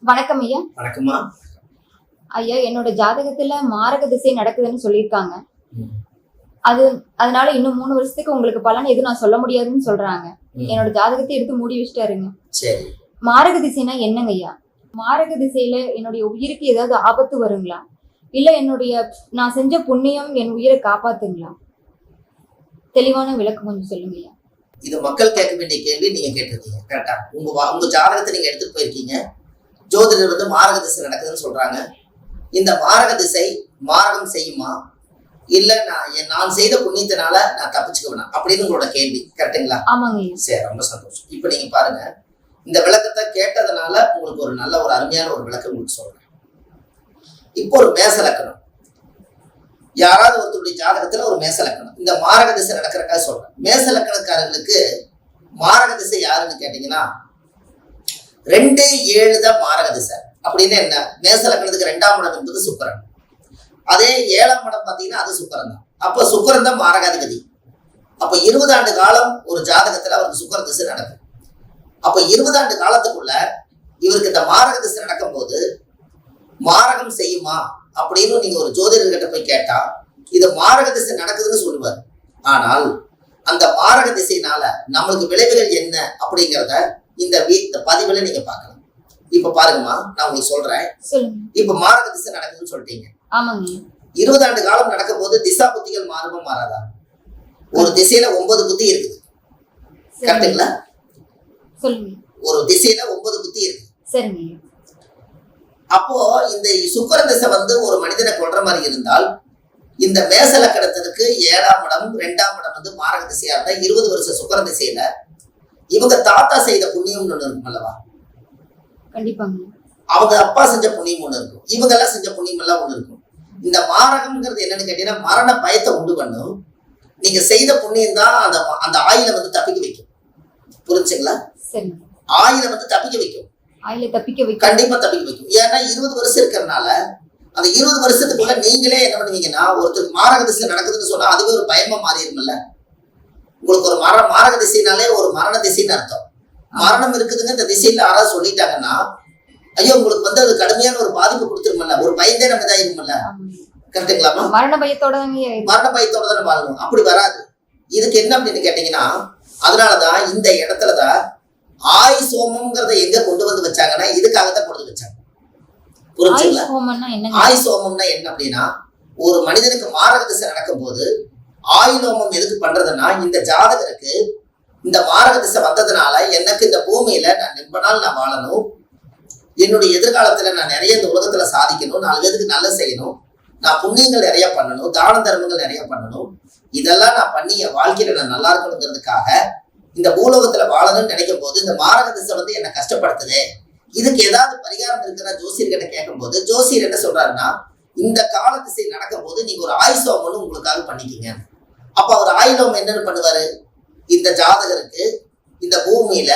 வணக்கம் ஐயா. வணக்கம்மா. ஐயா, என்னோட ஜாதகத்துல மாரக திசை நடக்குதுன்னு சொல்லியிருக்காங்க. ம். அதனால இன்னும் 3 வருஷத்துக்கு உங்களுக்கு பலன் எதுவும் நான் சொல்ல முடியாதுன்னு சொல்றாங்க. என்னோட ஜாதகத்தை எடுத்து மூடி வச்சுட்டாருங்க. சரி. மாரக திசைனா என்னங்க ஐயா? மாரக திசையில என்னுடைய உயிருக்கு ஏதாவது ஆபத்து வருங்களா? இல்ல நான் செஞ்ச புண்ணியம் என் உயிரை காப்பாத்துங்களா? தெளிவான விளக்கம் கொஞ்சம் சொல்லுங்க ஐயா. இது மக்கள் கேட்க வேண்டிய கேள்வி நீங்க கேட்டிருக்கீங்க. கரெக்டா? உங்க ஜாதகத்தை நீங்க எடுத்துட்டு போயிருக்கீங்க. ஜோதிடர் வந்து மாரக திசை நடக்குதுன்னு சொல்றாங்க. இந்த மாரக திசை மாரகம் செய்யுமா, இல்ல நான் செய்த புண்ணியத்தினால நான் தப்பிச்சுக்க வேணாம் அப்படின்னு உங்களோட கேள்வி. கரெக்டுங்களா? ஆமாங்க. சரி, ரொம்ப சந்தோஷம். இப்ப நீங்க பாருங்க, இந்த விளக்கத்தை கேட்டதுனால உங்களுக்கு ஒரு நல்ல ஒரு அருமையான ஒரு விளக்கம் உங்களுக்கு சொல்றேன். இப்போ ஒரு மேச லக்கணம், யாராவது ஒருத்தருடைய ஜாதகத்துல ஒரு மேச லக்கணம் இந்த மாரக திசை நடக்கிறக்காக சொல்றேன். மேச லக்கணக்காரர்களுக்கு மாரக திசை யாருன்னு கேட்டீங்கன்னா 2-7 தான் மாரக திசை. அப்படின்னு என்ன? மேச லக்கணத்துக்கு 2ஆம் இடம் என்பது சுக்கிரன், அதே 7ஆம் இடம் பாத்தீங்கன்னா அது சுக்கிரன் தான். அப்ப சுக்கிரன் தான் மாரகாதிபதி. அப்ப 20 ஆண்டு காலம் ஒரு ஜாதகத்துல அவருக்கு சுக்கிர திசை நடக்கும். அப்ப 20 ஆண்டு காலத்துக்குள்ள இவருக்கு இந்த மாரக திசை நடக்கும் போது மாரகம் செய்யுமா அப்படின்னு நீங்க ஒரு ஜோதிடர்கிட்ட போய் கேட்டா இது மாரக திசை நடக்குதுன்னு சொல்லுவார். ஆனால் அந்த மாரக திசையினால நம்மளுக்கு விளைவுகள் என்ன அப்படிங்கிறத இந்த பதிவுல நீங்க பார்க்கலாம். இப்ப பாருங்கம்மா, நான் உங்களுக்கு சொல்றேன். இப்ப மாரக திசை நடக்குதுன்னு சொல்லிட்டீங்க. 20 ஆண்டு காலம் நடக்கும் போது திசா புத்திகள் மாறுமா மாறாதா? ஒரு திசையில 9 புத்தி இருக்குது. கரெக்டுங்களா? ஒரு திசையில 9 புத்தி இருக்கு. அப்போ இந்த சுக்கிர திசை வந்து ஒரு மனிதனை கொல்ற மாதிரி இருந்தால் இந்த மேச லக்கணத்திற்கு 7ஆம் இடம் 2ஆம் இடம் வந்து மாரக திசையா இருந்தா 20 வருஷம் சுக்கிர திசையில இவங்க தாத்தா செய்த புண்ணியம் ஒண்ணு இருக்கும் அல்லவா? கண்டிப்பாங்க. அவங்க அப்பா செஞ்ச புண்ணியம் ஒண்ணு இருக்கும், இவங்க எல்லாம் செஞ்ச புண்ணியம் எல்லாம் ஒண்ணு இருக்கும். இந்த மாரகம்ங்கிறது என்னன்னு கேட்டீங்கன்னா மரண பயத்தை உண்டு பண்ணும். நீங்க செய்த புண்ணியம் தான் அந்த ஆயில வந்து தப்பிக்க வைக்கும். புரிஞ்சுங்களா? ஆயில வந்து தப்பிக்க வைக்கும். கண்டிப்பா தப்பிக்க வைக்கும். ஏன்னா 20 வருஷம் இருக்கிறதுனால அந்த 20 வருஷத்துக்குள்ள நீங்களே என்ன பண்ணுவீங்கன்னா, ஒருத்தருக்கு மாரக திசை நடக்குதுன்னு சொன்னா அதுவே ஒரு பயமா மாறிடும்ல. உங்களுக்கு ஒரு மாரக திசைனாலே ஒரு மரண திசைன்னு அர்த்தம். மரணம் இருக்குதுங்க இந்த திசையில யாராவது சொல்லிட்டாங்கன்னா ஐயோ உங்களுக்கு வந்து அது கடுமையான ஒரு பாதிப்பு கொடுத்துருமல்ல, ஒரு பயந்தே நம்ம இதாயிருமல்ல. கரெக்டுங்களாமா? மரண பயத்தோட தானே வாழணும். அப்படி வராது. இதுக்கு என்ன அப்படின்னு கேட்டீங்கன்னா, அதனாலதான் இந்த இடத்துலதான் ஆய் சோமம்ங்கிறத எங்க கொண்டு வந்து வச்சாங்கன்னா இதுக்காகத்தான் கொண்டு வந்து வச்சாங்க. புரிஞ்சுங்களா? ஆய் சோமம்னா என்ன அப்படின்னா, ஒரு மனிதனுக்கு மாரக திசை நடக்கும் போது ஆயுளோமம் எதுக்கு பண்றதுன்னா, இந்த ஜாதகருக்கு இந்த மாரக திசை வந்ததுனால எனக்கு இந்த பூமியில நான் ரொம்ப நாள் நான் வாழணும், என்னுடைய எதிர்காலத்துல நான் நிறைய இந்த உலகத்துல சாதிக்கணும், 4 பேருக்கு நல்லது செய்யணும், நான் புண்ணியங்கள் நிறைய பண்ணணும், தான தர்மங்கள் நிறைய பண்ணணும், இதெல்லாம் நான் பண்ணி என் வாழ்க்கையில நான் நல்லா இருக்கணுங்கிறதுக்காக இந்த பூலோகத்துல வாழணும்னு நினைக்கும் போது இந்த மாரக திசை வந்து என்ன கஷ்டப்படுத்துது, இதுக்கு ஏதாவது பரிகாரம் இருக்கிற ஜோசியர்கிட்ட கேட்கும் போது ஜோசியர் என்ன சொல்றாருன்னா, இந்த கால திசை நடக்கும் போது நீங்க ஒரு ஆயுசோமன்னு உங்களுக்காக பண்ணிக்கிங்க. அப்ப அவர் ஆயுளோமம் என்னன்னு பண்ணுவாரு, இந்த ஜாதகருக்கு இந்த பூமியில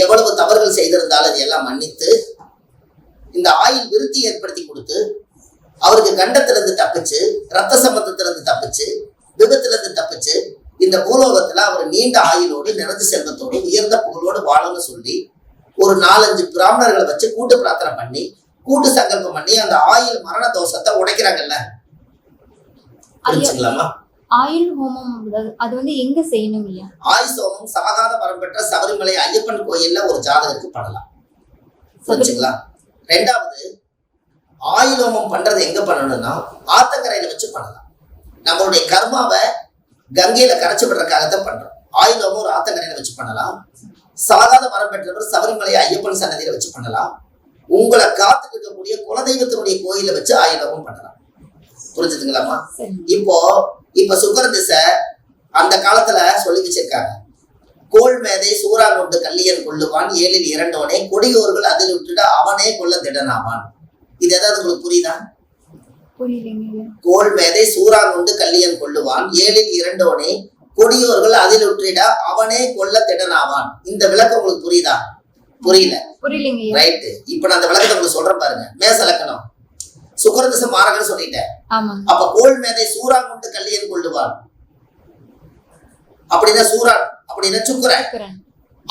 எவ்வளவு தவறுகள் செய்திருந்தாலும் அதையெல்லாம் மன்னித்து இந்த ஆயுள் விருத்தி ஏற்படுத்தி கொடுத்து அவருக்கு கண்டத்திலிருந்து தப்பிச்சு, ரத்த சம்பந்தத்திலிருந்து தப்பிச்சு, விபத்திலிருந்து தப்பிச்சு இந்த பூலோகத்துல அவர் நீண்ட ஆயுளோடு நிறைஞ்ச செல்வத்தோடு உயர்ந்த புகழோடு வாழணும்னு சொல்லி ஒரு 4-5 பிராமணர்களை வச்சு கூட்டு பிரார்த்தனை பண்ணி கூட்டு சங்கல்பம் பண்ணி அந்த ஆயுள் மரண தோஷத்தை உடைக்கிறாங்கல்ல. புரிஞ்சுக்கலாமா? ஆயுள் ஹோமம் அது வந்து எங்க செய்யணும்? ஆயுள் ஹோமம் சாகாத வரம் பெற்ற சபரிமலை ஐயப்பன் கோயில்ல ஒரு ஜாதகருக்கு பண்ணலாம். புரிஞ்சுங்களா? 2வது, ஆயுள் ஹோமம் பண்றது எங்க பண்ணணும்னா ஆத்தங்கரையில வச்சு பண்ணலாம். நம்மளுடைய கர்மாவை கங்கையில கரைச்சு விடுறதுக்காகத்தான் பண்றோம். ஆயுள் ஹோமம் ஒரு ஆத்தங்கரையில வச்சு பண்ணலாம். சாகாத வரம் பெற்றவர் சபரிமலை ஐயப்பன் சன்னதியில வச்சு பண்ணலாம். உங்களை காத்துட்டு இருக்கக்கூடிய குலதெய்வத்தினுடைய கோயில வச்சு ஆயுள் ஹோமம் பண்ணலாம். புரிஞ்சுதுங்களாமா? இப்ப சுக்கிர திசை அந்த காலத்துல சொல்லி வச்சிருக்காங்க, கோள் மேதை சூறா கொண்டு கல்லியன் கொள்ளுவான், 7ல் 2 கொடியோர்கள் அதில் விட்டுட்டு அவனே கொல்ல திடனாவான். இது ஏதாவது உங்களுக்கு புரியுதா? கோள் மேதை சூறா கொண்டு கல்லியன் கொள்ளுவான், 7ல் 2 கொடியோர்கள் அதில் விட்டுட அவனே கொல்ல திடனாவான். இந்த விளக்கம் உங்களுக்கு புரியுதா? புரியல. ரைட்டு. இப்ப நான் அந்த விளக்கத்தை உங்களுக்கு சொல்றேன் பாருங்க. மேச லக்கணம் சுக்கிர திசை மாரகன்னு சொல்லிட்டேன். அப்ப கோள் மேதை சூறா கொண்டு கல்லியன் கொள்ளுவான் அப்படின்னா சூரான் அப்படின்னா சுக்கிரன்.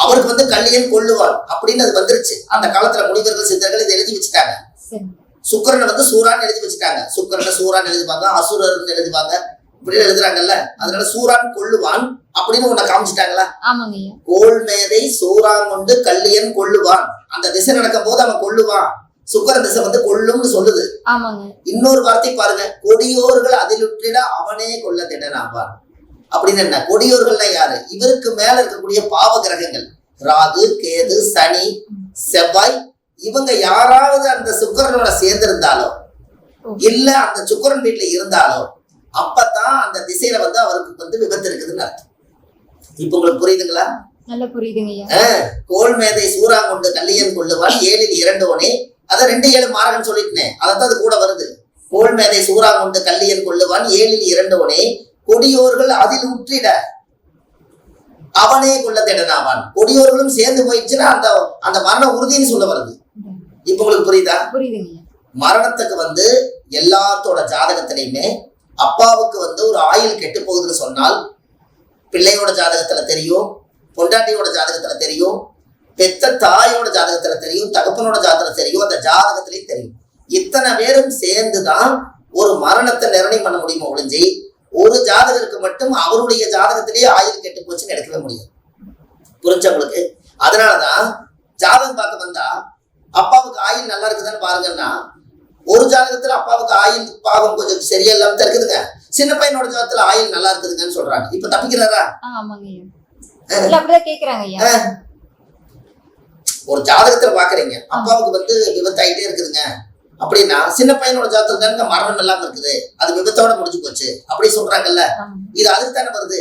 அவருக்கு வந்து கல்லியன் கொல்லுவான் அப்படின்னு அது வந்துருச்சு. அந்த காலத்துல முனிவர்கள் சித்தர்கள் இதை எழுதி வச்சுட்டாங்க. சரி. சுக்கிரனை வந்து சூரான்னு எழுதி வச்சுட்டாங்க. சுக்கிரனை சூரான்னு எழுதுவாங்க, அசுரர்னு எழுதுவாங்க, இப்படி எழுதுறாங்கல்ல. அதனால சூரான் கொல்லுவான் அப்படின்னு உன்னை காமிச்சிட்டாங்களா? ஆமாங்க ஐயா. கோல் மேதை சூரான் கொண்டு கல்லியன் கொல்லுவான். அந்த திசை நடக்கும் போது அவன் கொல்லுவான். சுக்கிர திசை வந்து கொல்லும்னு சொல்லுது. ஆமாங்க. இன்னொரு வார்த்தை பாருங்க, கொடியோர்கள் அதிலுற்றிட அவனே கொல்ல திடனாவான் அப்படின்னு. என்ன கொடியோர்கள்னா யாரு? இவருக்கு மேல இருக்கக்கூடிய பாவ கிரகங்கள் ராகு, கேது, சனி, செவ்வாய், இவங்க யாராவது அந்த சுக்கிரனோட சேர்ந்திருந்தாலோ இல்ல அந்த சுக்கிரன் வீட்டுல இருந்தாலோ அப்பதான் அந்த திசையில வந்து அவருக்கு வந்து விபத்து இருக்குதுன்னு அர்த்தம். இப்ப உங்களுக்கு புரியுதுங்களா? நல்ல புரியுதுங்க ஐயா. கோல் மேதை சூரா கொண்டு கல்லியன் கொள்ளுவான் 7 2 அத 2 7 மாறகன்னு சொல்லிட்டேன். அதான் அது கூட வருது. கோல் மேதை சூரா கொண்டு கல்லியன் கொள்ளுவான் 7 2 கொடியோர்கள் அதில் உற்றிட அவனே கொல்ல திடனாவான். கொடியோர்களும் சேர்ந்து போயிடுச்சுன்னா அந்த அந்த மரண உறுதின்னு சொல்ல வருது. இப்ப உங்களுக்கு புரியுதா? புரியுதுங்க. மரணத்துக்கு வந்து எல்லாத்தோட ஜாதகத்திலையுமே அப்பாவுக்கு வந்து ஒரு ஆயுள் கெட்டு போகுதுன்னு சொன்னால் பிள்ளையோட ஜாதகத்துல தெரியும், பொண்டாட்டியோட ஜாதகத்துல தெரியும், பெத்த தாயோட ஜாதகத்துல தெரியும், தகப்பனோட ஜாதகத்துல தெரியும், அந்த ஜாதகத்திலையும் தெரியும். இத்தனை பேரும் சேர்ந்துதான் ஒரு மரணத்தை நிர்ணயம் பண்ண முடியுமா ஒழிஞ்சு ஒரு ஜாதகருக்கு மட்டும் அவருடைய ஜாதகத்திலேயே ஆயுள் கெட்டு போச்சுன்னு எடுக்கவே முடியாது. புரிஞ்சா உங்களுக்கு? அதனாலதான் ஜாதகம் பார்க்க வந்தா அப்பாவுக்கு ஆயுள் நல்லா இருக்குதான்னு பாருங்கன்னா ஒரு ஜாதகத்துல அப்பாவுக்கு ஆயுள் பாகம் கொஞ்சம் சரியில்லாம இருக்குதுங்க, சின்ன பையனோட ஜாதகத்துல ஆயுள் நல்லா இருக்குதுங்கன்னு சொல்றாங்க. இப்ப தப்பிக்கிறாரா? அப்படிதான் கேக்குறாங்க ஐயா. ஒரு ஜாதகத்துல பாக்குறீங்க அப்பாவுக்கு வந்து விபத்தாயிட்டே இருக்குதுங்க அப்படின்னா சின்ன பையனோட ஜாதகத்துல தானே மரணம் இல்லாம இருக்குது, அது விபத்தோட முடிஞ்சு போச்சு அப்படி சொல்றாங்கல்ல. இது அதுக்கு தானே வருது.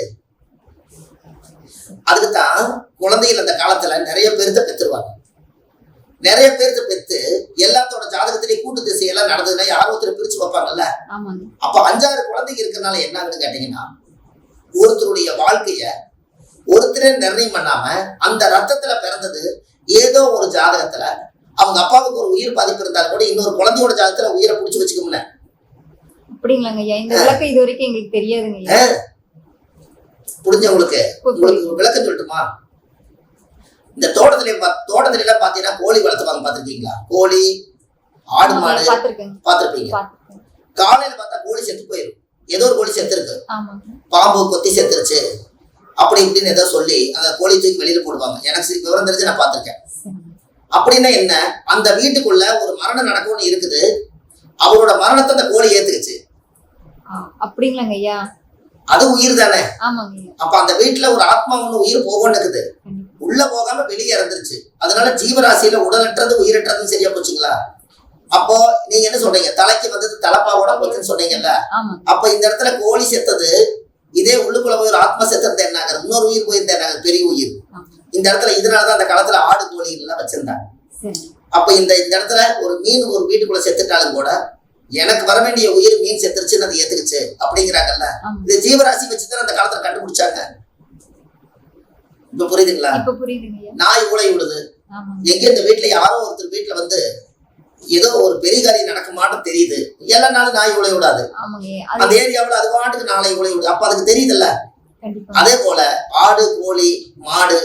அதுக்குத்தான் குழந்தைகள் அந்த காலத்துல நிறைய பேர்த்த பெற்றுருவாங்க. நிறைய பேர்த்த பெற்று எல்லாத்தோட ஜாதகத்திலேயே கூட்டு திசையெல்லாம் நடந்ததுன்னா யாரோ ஒருத்தர் பிரிச்சு வைப்பாங்கல்ல. அப்ப 5 6 குழந்தைங்க இருக்கிறதுனால என்ன ஆகுதுன்னு கேட்டீங்கன்னா ஒருத்தருடைய வாழ்க்கைய ஒருத்தரே நிர்ணயம் பண்ணாம அந்த ரத்தத்துல பிறந்தது ஏதோ ஒரு ஜாதகத்துல அவங்க அப்பாவுக்கு ஒரு உயிர் பாதிப்பு இருந்தாலும் கூட இன்னொரு குழந்தையோட ஜாதகத்துல உயிரை புடிச்சு வச்சுக்க முடியல. அப்படிங்களாங்க ஐயா. இந்த விளக்கம் இது வரைக்கும் எங்களுக்கு தெரியாதுங்க. புரிஞ்சவங்களுக்கு உங்களுக்கு விளக்கம் சொல்லட்டுமா? இந்த தோட்டத்துல எல்லாம் பாத்தீங்கன்னா கோழி வளர்த்துவாங்க, பாத்திருக்கீங்களா? கோழி, ஆடு, மாடு பாத்திருப்பீங்க. காலையில பார்த்தா கோழி செத்து போயிடும், ஏதோ ஒரு கோழி செத்து இருக்கு, பாம்பு கொத்தி செத்துருச்சு அப்படி இப்படின்னு ஏதோ சொல்லி அந்த கோழி தூக்கி வெளியில போடுவாங்க. எனக்கு விவரம் தெரிஞ்சு நான் பாத்திருக்கேன். அப்படின்னா என்ன, அந்த வீட்டுக்குள்ள ஒரு மரணம் நடக்கும்னு இருக்குது, அவரோட மரணத்தை அந்த கோழி ஏத்துக்குச்சு. அப்படிங்களாங்க ஐயா. அது உயிர் தானே. அப்ப அந்த வீட்டுல ஒரு ஆத்மா ஒண்ணு உயிர் போகணும்னு இருக்குது, உள்ள போகாம வெளியே இறந்துருச்சு. அதனால ஜீவராசியில உடலற்றது உயிரற்றதுன்னு சரியா போச்சுங்களா? அப்போ நீங்க என்ன சொல்றீங்க, தலைக்கு வந்தது தலைப்பாவோட போச்சுன்னு சொன்னீங்கல்ல. அப்ப இந்த இடத்துல கோழி செத்தது, இதே உள்ளுக்குள்ள போய் ஒரு ஆத்மா செத்துறது என்ன ஆகுது, இன்னொரு உயிர் போயிருந்தா என்ன ஆகுது, பெரிய உயிர். இந்த இடத்துல இதனாலதான் அந்த காலத்துல ஆடு கோழி எல்லாம் வச்சிருந்தாங்க. அப்ப இந்த இடத்துல ஒரு மீன் ஒரு வீட்டுக்குள்ள செத்துட்டாலும் கூட எனக்கு வர வேண்டிய உயிர் மீன் செத்துருச்சுன்னு அது ஏத்துக்குச்சு அப்படிங்கிறாங்கல்ல. இது ஜீவராசி வச்சுதான் அந்த காலத்துல கண்டுபிடிச்சாங்க. இப்ப புரியுதுங்களா? நாய் ஊளை விடுது, எங்க இந்த வீட்டுல யாரோ ஒருத்தர் வீட்டுல வந்து ஏதோ ஒரு பெரிய காரியம் நடக்க மாட்டோம் தெரியுது, எல்லா நாளும் நாய் ஊளை விடாது. அந்த ஏரியாவுல அது பாட்டுக்கு நாளை ஊளை விடுது, அப்ப அதுக்கு தெரியுதுல்ல. அதே போல ஆடு, கோழி, மாடு,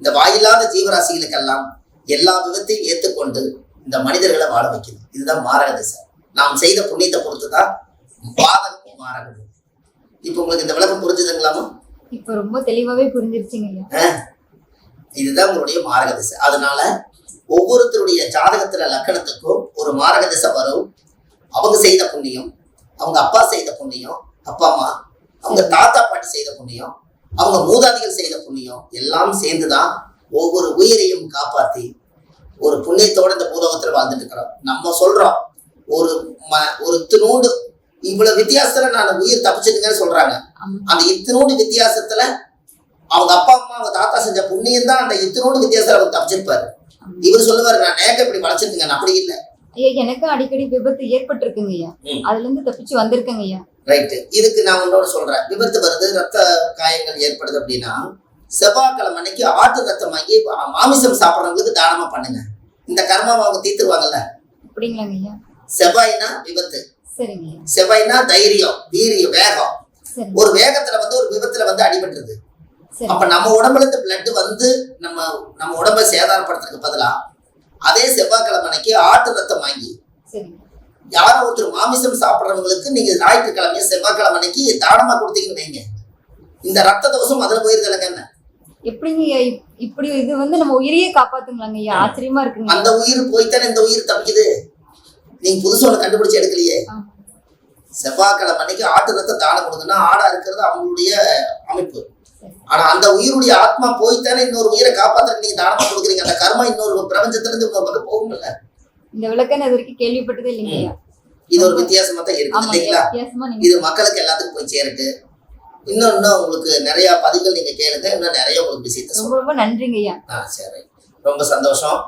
இந்த வாயில்லாத ஜீவராசிகளுக்கெல்லாம் எல்லா விதத்தையும் ஏற்றுக்கொண்டு இந்த மனிதர்களை வாழ வைக்குது. இதுதான் மாரக திசை. நாம் செய்த புண்ணியத்தை பொறுத்துதான் பாதகம் மாறணும். இப்ப உங்களுக்கு இந்த விளக்கம் புரிஞ்சுதுங்களாமா? இப்ப ரொம்ப தெளிவாவே புரிஞ்சிருச்சுங்க. இதுதான் உங்களுடைய மாரக திசை. அதனால ஒவ்வொருத்தருடைய ஜாதகத்துல லக்கணத்துக்கும் ஒரு மாரக திசை வரும். அவங்க செய்த புண்ணியம், அவங்க அப்பா செய்த புண்ணியம், அப்பா அம்மா, அவங்க தாத்தா பாட்டி செய்த புண்ணியம், அவங்க மூதாதிகள் செய்த புண்ணியம் எல்லாம் சேர்ந்துதான் ஒவ்வொரு உயிரையும் காப்பாத்தி ஒரு புண்ணியத்தோட இந்த பூலோகத்துல வாழ்ந்துட்டு இருக்கிறோம். நம்ம சொல்றோம் ஒரு இத்தினூண்டு இவ்வளவு வித்தியாசத்துல நான் உயிர் தப்பிச்சுட்டுங்கன்னு சொல்றாங்க. அந்த இத்தினூண்டு வித்தியாசத்துல அவங்க அப்பா அம்மா அவங்க தாத்தா செஞ்ச புண்ணியம் தான் அந்த இத்தினூண்டு வித்தியாசத்துல அவர் தப்பிச்சிருப்பாரு. இவர் சொல்லுவாரு நான் நேக்க இப்படி வளைச்சிருக்கேங்க, அப்படி இல்லை. ஐயா எனக்கு அடிக்கடி விபத்து ஏற்பட்டிருக்குங்க ஐயா, அதுல இருந்து தப்பிச்சு வந்திருக்கேங்க ஐயா. ரைட்டு. இதுக்கு நான் உன்னோட சொல்றேன். விபத்து வருது, ரத்த காயங்கள் ஏற்படுது அப்படின்னா செவ்வாய்க்கிழமை அன்னைக்கு ஆட்டு ரத்தம் வாங்கி மாமிசம் சாப்பிட்றவங்களுக்கு தானமா பண்ணுங்க. இந்த கர்மாவை அவங்க தீர்த்துருவாங்கல்ல. அப்படிங்களாங்க ஐயா. செவ்வாய்னா விபத்து, சரிங்க. செவ்வாய்னா தைரியம், வீரியம், வேகம். ஒரு வேகத்துல வந்து ஒரு விபத்துல வந்து அடிபட்டுருது, சரி. அப்ப நம்ம உடம்புல இருந்து பிளட் வந்து நம்ம உடம்பை சேதாரப்படுத்துறதுக்கு பதிலா அதே செவ்வாய்க்கிழமை அன்னைக்கு ஆட்டு ரத்தம் வாங்கி சரி யாரோ ஒருத்தர் மாமிசம் சாப்பிட்றவங்களுக்கு நீங்க ஞாயிற்றுக்கிழமைய செவ்வாய்க்கிழமை அன்னைக்கு தானமா கொடுத்தீங்கன்னு வைங்க, இந்த ரத்த தோஷம் அதுல போயிருக்கலங்க. என்ன எப்படிங்க ஐயா இப்படி இது வந்து நம்ம உயிரையே காப்பாத்துங்களாங்க ஐயா? ஆச்சரியமா இருக்குங்க. அந்த உயிர் போய்த்தானே இந்த உயிர் தப்பிக்குது. நீங்க புதுசு ஒண்ணு கண்டுபிடிச்சு எடுக்கலையே. செவ்வாய்க்கிழமை அன்னைக்கு ஆட்டு ரத்தம் தானம் கொடுங்கன்னா ஆடா இருக்கிறது அவங்களுடைய அமைப்பு. ஆனா அந்த உயிருடைய ஆத்மா போய்த்தானே இன்னொரு உயிரை காப்பாத்துறதுக்கு நீங்க தானமா கொடுக்குறீங்க. அந்த கர்மா இன்னொரு பிரபஞ்சத்துல இருந்து இன்னொரு பக்கம் போகும்ல. இந்த விளக்க நான் இது வரைக்கும் கேள்விப்பட்டதே இல்லைங்க ஐயா. இது ஒரு வித்தியாசமா தான் இருக்குது இல்லைங்களா? இது மக்களுக்கு எல்லாத்துக்கும் போய் சேரட்டு. இன்னும் உங்களுக்கு நிறைய பதிவுகள் நீங்க கேளுங்க. இன்னும் நிறைய உங்களுக்கு விஷயத்த ரொம்ப ரொம்ப நன்றிங்க ஐயா. சரி, ரொம்ப சந்தோஷம்.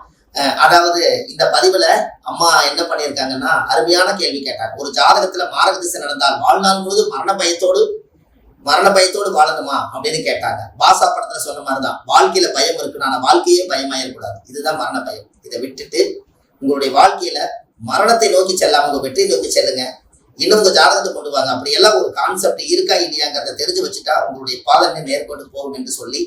அதாவது இந்த பதிவுல அம்மா என்ன பண்ணியிருக்காங்கன்னா அருமையான கேள்வி கேட்டாங்க. ஒரு ஜாதகத்துல மாரக திசை நடந்தால் வாழ்நாள் முழுவதும் மரண பயத்தோடு வாழணுமா அப்படின்னு கேட்டாங்க. பாசா படத்துல சொன்ன மாதிரிதான், வாழ்க்கையில பயம் இருக்குன்னு, ஆனா வாழ்க்கையே பயமாயிடக்கூடாது. இதுதான் மரண பயம். இதை விட்டுட்டு உங்களுடைய வாழ்க்கையில மரணத்தை நோக்கி செல்லாம உங்க வெற்றியை நோக்கி செல்லுங்க. இன்னும் உங்க ஜாதகத்தை கொண்டு வாங்க. அப்படி எல்லாம் ஒரு கான்செப்ட் இருக்கா இல்லையாங்கிறத தெரிஞ்சு வச்சுட்டா உங்களுடைய பாதனை மேற்கொண்டு போகும் என்று சொல்லி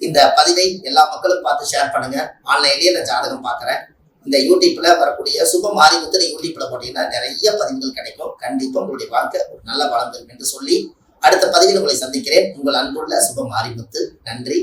இந்த பதிவை எல்லா மக்களும் பார்த்து ஷேர் பண்ணுங்க. ஆன்லைன்லயே நான் ஜாதகம் பார்க்குறேன். இந்த யூடியூப்ல வரக்கூடிய சுப மாரிமுத்து யூடியூப்ல போட்டீங்கன்னா நிறைய பதிவுகள் கிடைக்கும். கண்டிப்பா உங்களுடைய வாழ்க்கை ஒரு நல்ல வளம் பெறும் என்று சொல்லி அடுத்த பதிவில் உங்களை சந்திக்கிறேன். உங்கள் அன்புள்ள சுப மாரிமுத்து. நன்றி.